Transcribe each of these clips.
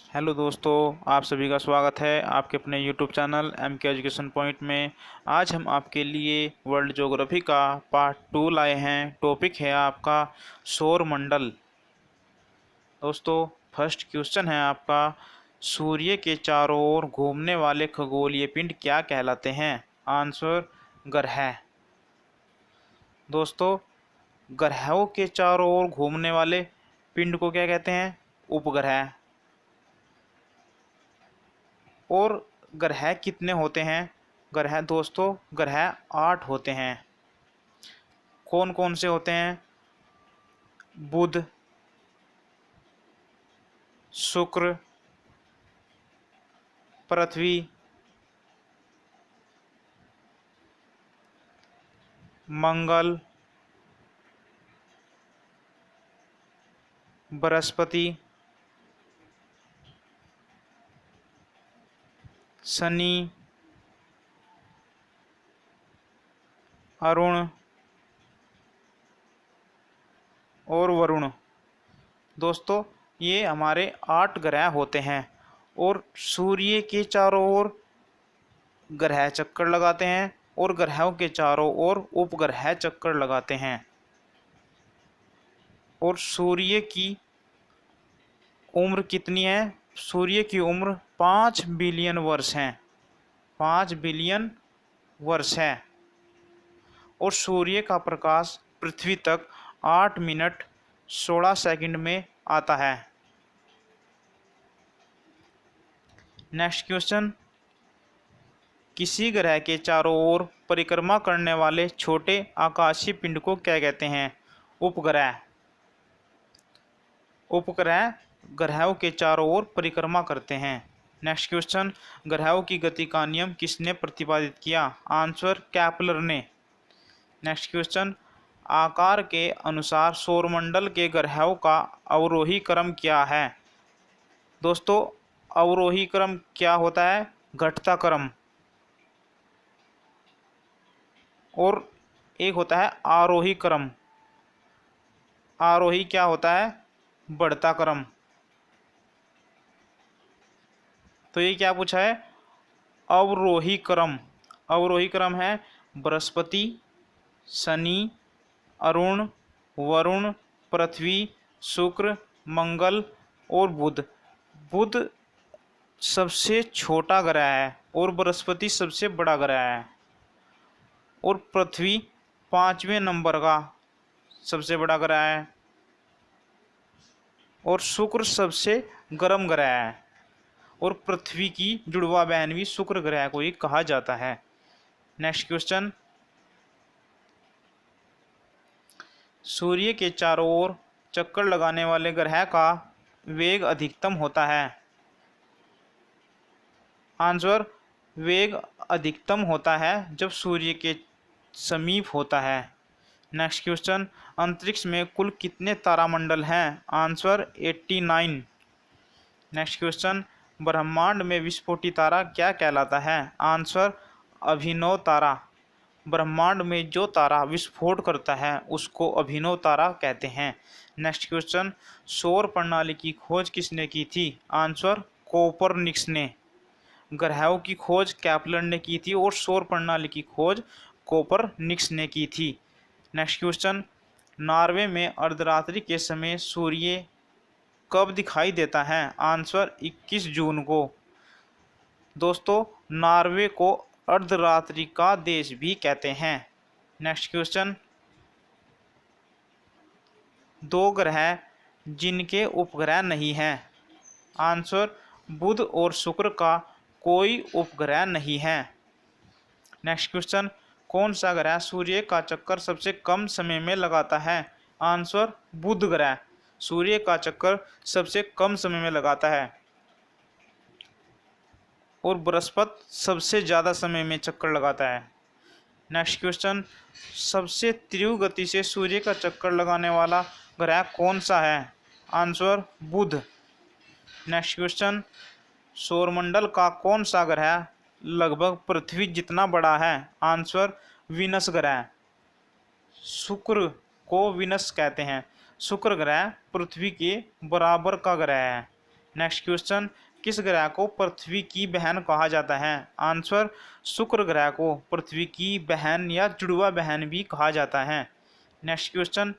Hello दोस्तों, आप सभी का स्वागत है आपके अपने YouTube channel MK education point में। आज हम आपके लिए वर्ल्ड ज्योग्राफी का पार्ट 2 लाए हैं। टॉपिक है आपका सौर मंडल। दोस्तों, फर्स्ट क्वेश्चन है आपका, सूर्य के चारों ओर घूमने वाले खगोलीय पिंड क्या कहलाते हैं? आंसर ग्रह। दोस्तों, ग्रहों के चारों ओर घूमने वाले पिंड को क्या कहते हैं? उपग्रह। और ग्रह कितने होते हैं? ग्रह दोस्तों, ग्रह 8 होते हैं। कौन कौन से होते हैं? बुध, शुक्र, पृथ्वी, मंगल, बृहस्पति, शनि, अरुण और वरुण। दोस्तों, ये हमारे 8 ग्रह होते हैं और सूर्य के चारों ओर ग्रह चक्कर लगाते हैं और ग्रहों के चारों ओर उपग्रह चक्कर लगाते हैं। और सूर्य की उम्र कितनी है? सूर्य की उम्र 5 बिलियन वर्ष है। 5 बिलियन वर्ष है। और सूर्य का प्रकाश पृथ्वी तक 8 मिनट 16 सेकंड में आता है। नेक्स्ट क्वेश्चन, किसी ग्रह के चारों ओर परिक्रमा करने वाले छोटे आकाशीय पिंड को क्या कहते हैं? उपग्रह। उपग्रह ग्रहों के चारों ओर परिक्रमा करते हैं। नेक्स्ट क्वेश्चन, ग्रहों की गति का नियम किसने प्रतिपादित किया? आंसर केपलर ने। नेक्स्ट क्वेश्चन, आकार के अनुसार सौरमंडल के ग्रहों का अवरोही क्रम क्या है? दोस्तों, अवरोही क्रम क्या होता है? घटता क्रम। और एक होता है आरोही क्रम। आरोही क्या होता है? बढ़ता क्रम। तो ये क्या पूछा है? अवरोही क्रम। अवरोही क्रम है बृहस्पति, शनि, अरुण, वरुण, पृथ्वी, शुक्र, मंगल और बुध। बुध सबसे छोटा ग्रह है और बृहस्पति सबसे बड़ा ग्रह है और पृथ्वी 5वें नंबर का सबसे बड़ा ग्रह है और शुक्र सबसे गर्म ग्रह है और पृथ्वी की जुड़वा बहन भी शुक्र ग्रह को ही कहा जाता है। नेक्स्ट क्वेश्चन, सूर्य के चारों ओर चक्कर लगाने वाले ग्रह का वेग अधिकतम होता है? आंसर, वेग अधिकतम होता है जब सूर्य के समीप होता है। नेक्स्ट क्वेश्चन, अंतरिक्ष में कुल कितने तारामंडल हैं? आंसर 89। नेक्स्ट क्वेश्चन, ब्रह्मांड में विस्फोटी तारा क्या कहलाता है? आंसर, अभिनव तारा। ब्रह्मांड में जो तारा विस्फोट करता है उसको अभिनव तारा कहते हैं। नेक्स्ट क्वेश्चन, सौर प्रणाली की खोज किसने की थी? आंसर, कोपरनिकस ने। ग्रहों की खोज केपलर ने की थी और सौर प्रणाली की खोज कोपरनिकस ने की थी। नेक्स्ट क्वेश्चन, नॉर्वे में अर्धरात्रि के समय सूर्य कब दिखाई देता है? आंसर, 21 जून को। दोस्तों, नॉर्वे को अर्धरात्रि का देश भी कहते हैं। नेक्स्ट क्वेश्चन, दो ग्रह जिनके उपग्रह नहीं हैं। आंसर, बुध और शुक्र का कोई उपग्रह नहीं है। नेक्स्ट क्वेश्चन, कौन सा ग्रह सूर्य का चक्कर सबसे कम समय में लगाता है? आंसर, बुध ग्रह सूर्य का चक्कर सबसे कम समय में लगाता है और बृहस्पति सबसे ज़्यादा समय में चक्कर लगाता है। नेक्स्ट क्वेश्चन, सबसे तीव्र गति से सूर्य का चक्कर लगाने वाला ग्रह कौन सा है? आंसर, बुध। नेक्स्ट क्वेश्चन, सौरमंडल का कौन सा ग्रह लगभग पृथ्वी जितना बड़ा है? आंसर, वीनस ग्रह। शुक्र को वीनस कहते हैं। शुक्र ग्रह पृथ्वी के बराबर का ग्रह है। नेक्स्ट क्वेश्चन, किस ग्रह को पृथ्वी की बहन कहा जाता है? आंसर, शुक्र ग्रह को पृथ्वी की बहन या जुड़वा बहन भी कहा जाता है। नेक्स्ट क्वेश्चन,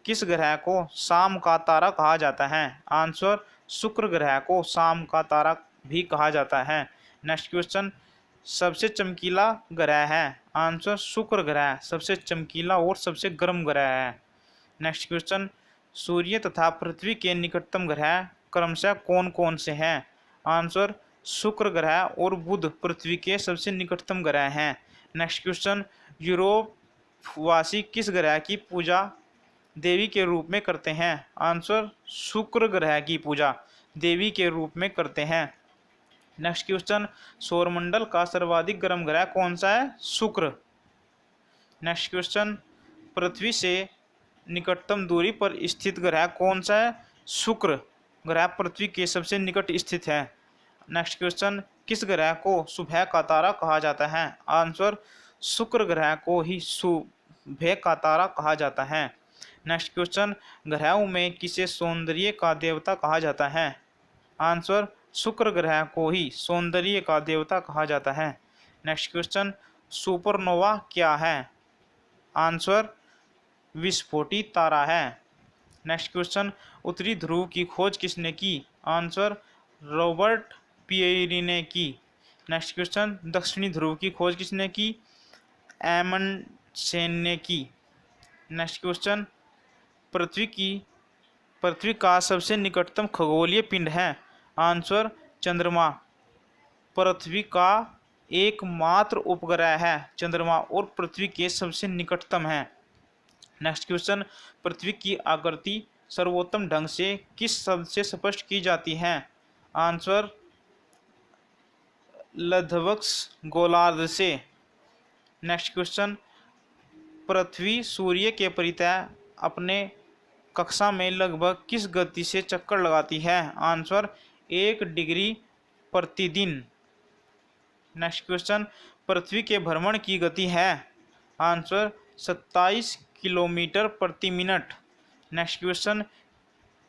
किस ग्रह को शाम का तारा कहा जाता है? आंसर, शुक्र ग्रह को शाम का तारा भी कहा जाता है। नेक्स्ट क्वेश्चन, सबसे चमकीला ग्रह है? आंसर, शुक्र ग्रह सबसे चमकीला और सबसे गर्म ग्रह है। नेक्स्ट क्वेश्चन, सूर्य तथा पृथ्वी के निकटतम ग्रह क्रमशः कौन कौन से हैं? आंसर, शुक्र ग्रह और बुध पृथ्वी के सबसे निकटतम ग्रह हैं। नेक्स्ट क्वेश्चन, यूरोप वासी किस ग्रह की पूजा देवी के रूप में करते हैं? आंसर, शुक्र ग्रह की पूजा देवी के रूप में करते हैं। नेक्स्ट क्वेश्चन, सौरमंडल का सर्वाधिक गर्म ग्रह कौन सा है? शुक्र। नेक्स्ट क्वेश्चन, पृथ्वी से निकटतम दूरी पर स्थित ग्रह कौन सा है? शुक्र ग्रह पृथ्वी के सबसे निकट स्थित है। नेक्स्ट क्वेश्चन, किस ग्रह को सुबह का तारा कहा जाता है? आंसर, शुक्र ग्रह को ही सुबह का तारा कहा जाता है। नेक्स्ट क्वेश्चन, ग्रहों में किसे सौंदर्य का देवता कहा जाता है? आंसर, शुक्र ग्रह को ही सौंदर्य का देवता कहा जाता है। नेक्स्ट क्वेश्चन, सुपरनोवा क्या है? आंसर, विस्फोटी तारा है। नेक्स्ट क्वेश्चन, उत्तरी ध्रुव की खोज किसने की? आंसर, रॉबर्ट पियरी ने की। नेक्स्ट क्वेश्चन, दक्षिणी ध्रुव की खोज किसने की? एमंडसेन ने की। नेक्स्ट क्वेश्चन, पृथ्वी का सबसे निकटतम खगोलीय पिंड है? आंसर, चंद्रमा पृथ्वी का एकमात्र उपग्रह है। चंद्रमा और पृथ्वी के सबसे निकटतम है। नेक्स्ट क्वेश्चन, पृथ्वी की आकृति सर्वोत्तम ढंग से किस शब्द से स्पष्ट की जाती है? आंसर, लधवक्स गोलार्ध से। नेक्स्ट क्वेश्चन, पृथ्वी सूर्य के परितः अपने कक्षा में लगभग किस गति से चक्कर लगाती है? आंसर, 1 डिग्री प्रतिदिन। नेक्स्ट क्वेश्चन, पृथ्वी के भ्रमण की गति है? आंसर, 27 किलोमीटर प्रति मिनट। नेक्स्ट क्वेश्चन,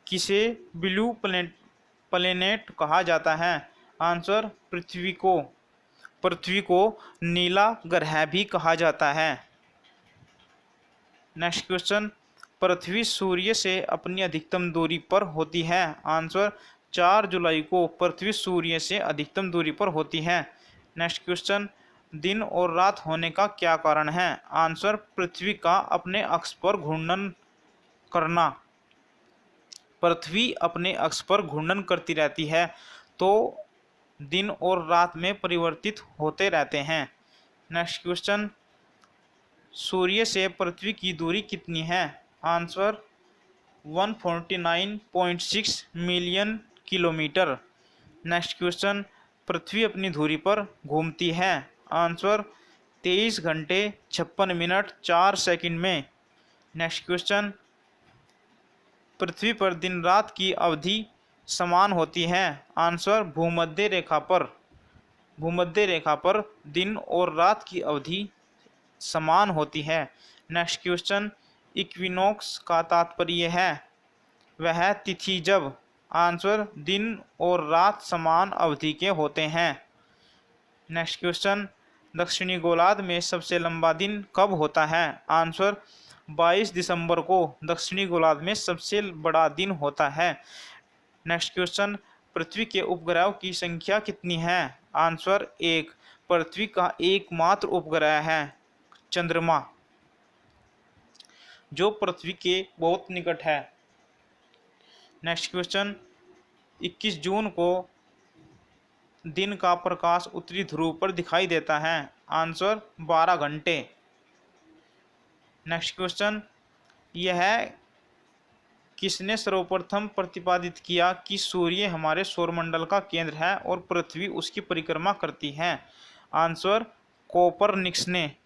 किसे ब्लू प्लेनेट कहा जाता है? आंसर, पृथ्वी को नीला ग्रह भी कहा जाता है। नेक्स्ट क्वेश्चन, पृथ्वी सूर्य से अपनी अधिकतम दूरी पर होती है? आंसर, 4 जुलाई को पृथ्वी सूर्य से अधिकतम दूरी पर होती है। नेक्स्ट क्वेश्चन, दिन और रात होने का क्या कारण है? आंसर, पृथ्वी का अपने अक्ष पर घूर्णन करना। पृथ्वी अपने अक्ष पर घूर्णन करती रहती है तो दिन और रात में परिवर्तित होते रहते हैं। नेक्स्ट क्वेश्चन, सूर्य से पृथ्वी की दूरी कितनी है? Answer, 149.6 million kilometre. Next question, पृथ्वी अपनी धुरी पर घूमती है? आंसर, 23 घंटे 56 मिनट 4 सेकंड में। नेक्स्ट क्वेश्चन, पृथ्वी पर दिन रात की अवधि समान होती है? आंसर, भूमध्य रेखा पर दिन और रात की अवधि समान होती है। नेक्स्ट क्वेश्चन, इक्विनोक्स का तात्पर्य है? वह तिथि जब। आंसर, दिन और रात समान अवधि के होते हैं। नेक्स्ट क्वेश्चन, दक्षिणी गोलार्ध में सबसे लंबा दिन कब होता है? आंसर, 22 दिसंबर को दक्षिणी गोलार्ध में सबसे बड़ा दिन होता है। नेक्स्ट क्वेश्चन, पृथ्वी के उपग्रहों की संख्या कितनी है? आंसर, 1। पृथ्वी का एकमात्र उपग्रह है चंद्रमा, जो पृथ्वी के बहुत निकट है। नेक्स्ट क्वेश्चन, 21 जून को दिन का प्रकाश उत्तरी ध्रुव पर दिखाई देता है? आंसर, 12 घंटे। नेक्स्ट क्वेश्चन, यह किसने सर्वप्रथम प्रतिपादित किया कि सूर्य हमारे सौरमंडल का केंद्र है और पृथ्वी उसकी परिक्रमा करती है? आंसर, कोपरनिकस ने।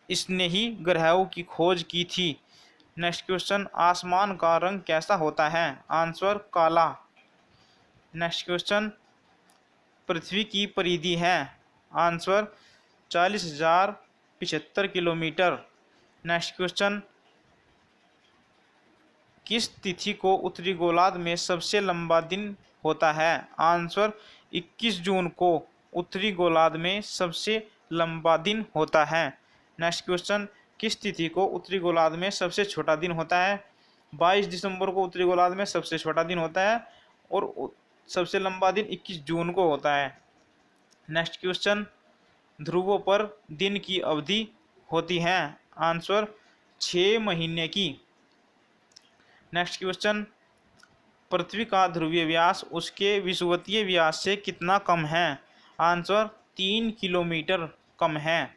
इसने ही ग्रहों की खोज की थी। नेक्स्ट क्वेश्चन, आसमान का रंग कैसा होता है? आंसर, काला। नेक्स्ट क्वेश्चन, पृथ्वी की परिधि है? Answer, 40,075 kilometre. नेक्स्ट क्वेश्चन, किस तिथि को उत्तरी गोलार्ध में सबसे लंबा दिन होता है? आंसर 21 जून को उत्तरी गोलार्ध में सबसे लंबा दिन होता है। नेक्स्ट क्वेश्चन, किस तिथि को उत्तरी गोलार्ध में सबसे छोटा दिन होता है? 22 दिसंबर को उत्तरी गोलार्ध में सबसे छोटा दिन होता है और सबसे लंबा दिन 21 जून को होता है। नेक्स्ट क्वेश्चन, ध्रुवों पर दिन की अवधि होती है? आंसर 6 महीने की। नेक्स्ट क्वेश्चन, पृथ्वी का ध्रुवीय व्यास उसके विषुवतीय व्यास से कितना कम है? आंसर 3 किलोमीटर कम है।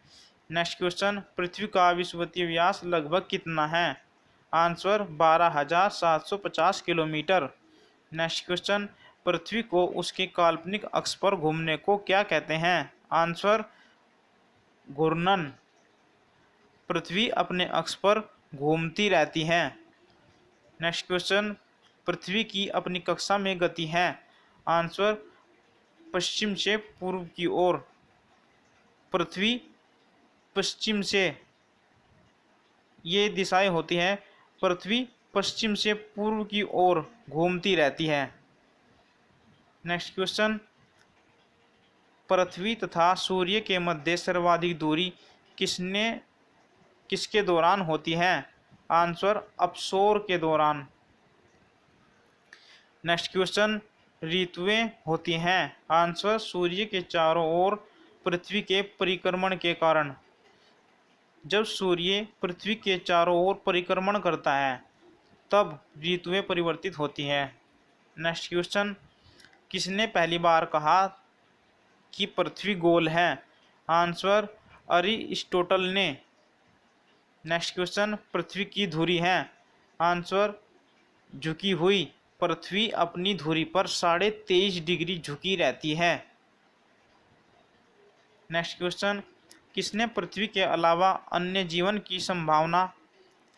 नेक्स्ट क्वेश्चन, पृथ्वी का विषुवतीय व्यास लगभग कितना है? Answer 12,750 kilometre. नेक्स्ट क्वेश्चन, पृथ्वी को उसके काल्पनिक अक्ष पर घूमने को क्या कहते हैं? आंसर घूर्णन। पृथ्वी अपने अक्ष पर घूमती रहती है। नेक्स्ट क्वेश्चन, पृथ्वी की अपनी कक्षा में गति है? आंसर पश्चिम से पूर्व की ओर। पृथ्वी पश्चिम से, ये दिशाएं होती हैं, पृथ्वी पश्चिम से पूर्व की ओर घूमती रहती है। नेक्स्ट क्वेश्चन, पृथ्वी तथा सूर्य के मध्य सर्वाधिक दूरी किसके दौरान होती है? आंसर अपसौर के दौरान। नेक्स्ट क्वेश्चन, ऋतुएं होती हैं? आंसर सूर्य के चारों ओर पृथ्वी के परिक्रमण के कारण। जब सूर्य पृथ्वी के चारों ओर परिक्रमण करता है तब ऋतुएं परिवर्तित होती हैं। नेक्स्ट क्वेश्चन, किसने पहली बार कहा कि पृथ्वी गोल है? आंसर अरिस्टोटल ने। नेक्स्ट क्वेश्चन, पृथ्वी की धुरी है? आंसर झुकी हुई। पृथ्वी अपनी धुरी पर 23.5 डिग्री झुकी रहती है। नेक्स्ट क्वेश्चन, किसने पृथ्वी के अलावा अन्य जीवन की संभावना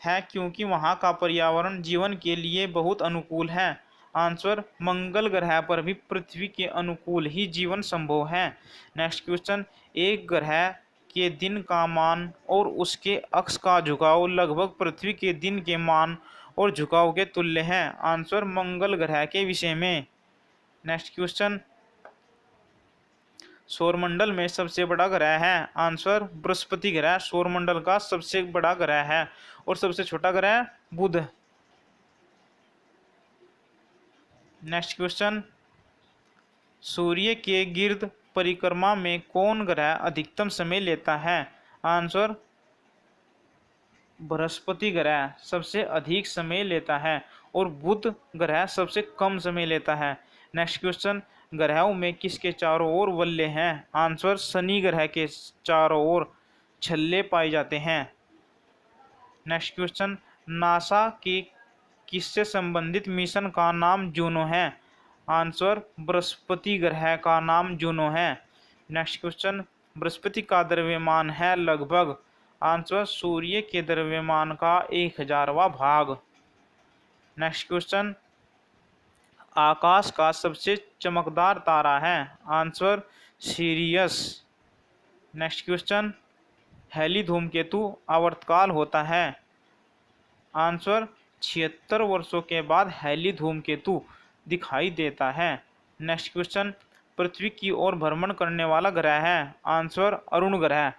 है क्योंकि वहां का पर्यावरण जीवन के लिए बहुत अनुकूल है? आंसर मंगल ग्रह पर भी पृथ्वी के अनुकूल ही जीवन संभव है। नेक्स्ट क्वेश्चन, एक ग्रह के दिन का मान और उसके अक्ष का झुकाव लगभग पृथ्वी के दिन के मान और झुकाव के तुल्य है। आंसर मंगल ग्रह के विषय में। नेक्स्ट क्वेश्चन, सौरमंडल में सबसे बड़ा ग्रह है? आंसर बृहस्पति ग्रह सौरमंडल का सबसे बड़ा ग्रह है और सबसे छोटा ग्रह बुध। नेक्स्ट क्वेश्चन, सूर्य के गिर्द परिक्रमा में कौन ग्रह अधिकतम समय लेता है? आंसर बृहस्पति ग्रह सबसे अधिक समय लेता है और बुध ग्रह सबसे कम समय लेता है। नेक्स्ट क्वेश्चन, ग्रहों में किसके चारों ओर वलय हैं? आंसर शनि ग्रह के चारों ओर छल्ले पाए जाते हैं। नेक्स्ट क्वेश्चन, नासा के किससे संबंधित मिशन का नाम जूनो है? आंसर बृहस्पति ग्रह का नाम जूनो है। नेक्स्ट क्वेश्चन, बृहस्पति का द्रव्यमान है लगभग? आंसर सूर्य के द्रव्यमान का 1000वां भाग। नेक्स्ट क्वेश्चन, आकाश का सबसे चमकदार तारा है? Answer Sirius. Next question, Halley धूमकेतु आवर्तकाल होता है? आंसर 76 वर्षों के बाद हैली धूमकेतु दिखाई देता है। नेक्स्ट क्वेश्चन, पृथ्वी की ओर भ्रमण करने वाला ग्रह है? आंसर अरुण ग्रह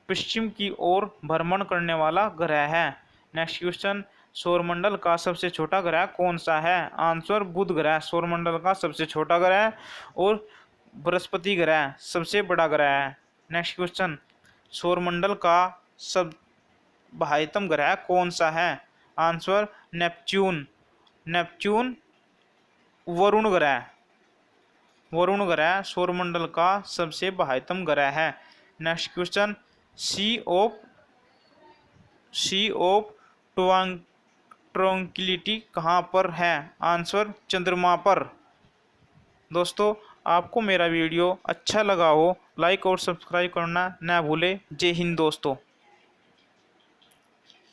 पश्चिम की ओर भ्रमण करने वाला ग्रह है। नेक्स्ट क्वेश्चन, सौरमंडल का सबसे छोटा ग्रह कौन सा है? आंसर बुध ग्रह सौरमंडल का सबसे छोटा ग्रह और बृहस्पति ग्रह सबसे बड़ा ग्रह है। नेक्स्ट क्वेश्चन, सौरमंडल का सब बाह्यतम ग्रह कौन सा है? आंसर नेपच्यून वरुण ग्रह सौरमंडल का सबसे बाह्यतम ग्रह है। Next question, C of tranquillity कहाँ पर है? आंसर चंद्रमा पर। दोस्तों, आपको मेरा वीडियो अच्छा लगा हो लाइक और सब्सक्राइब करना ना भूले। जय हिंद दोस्तों।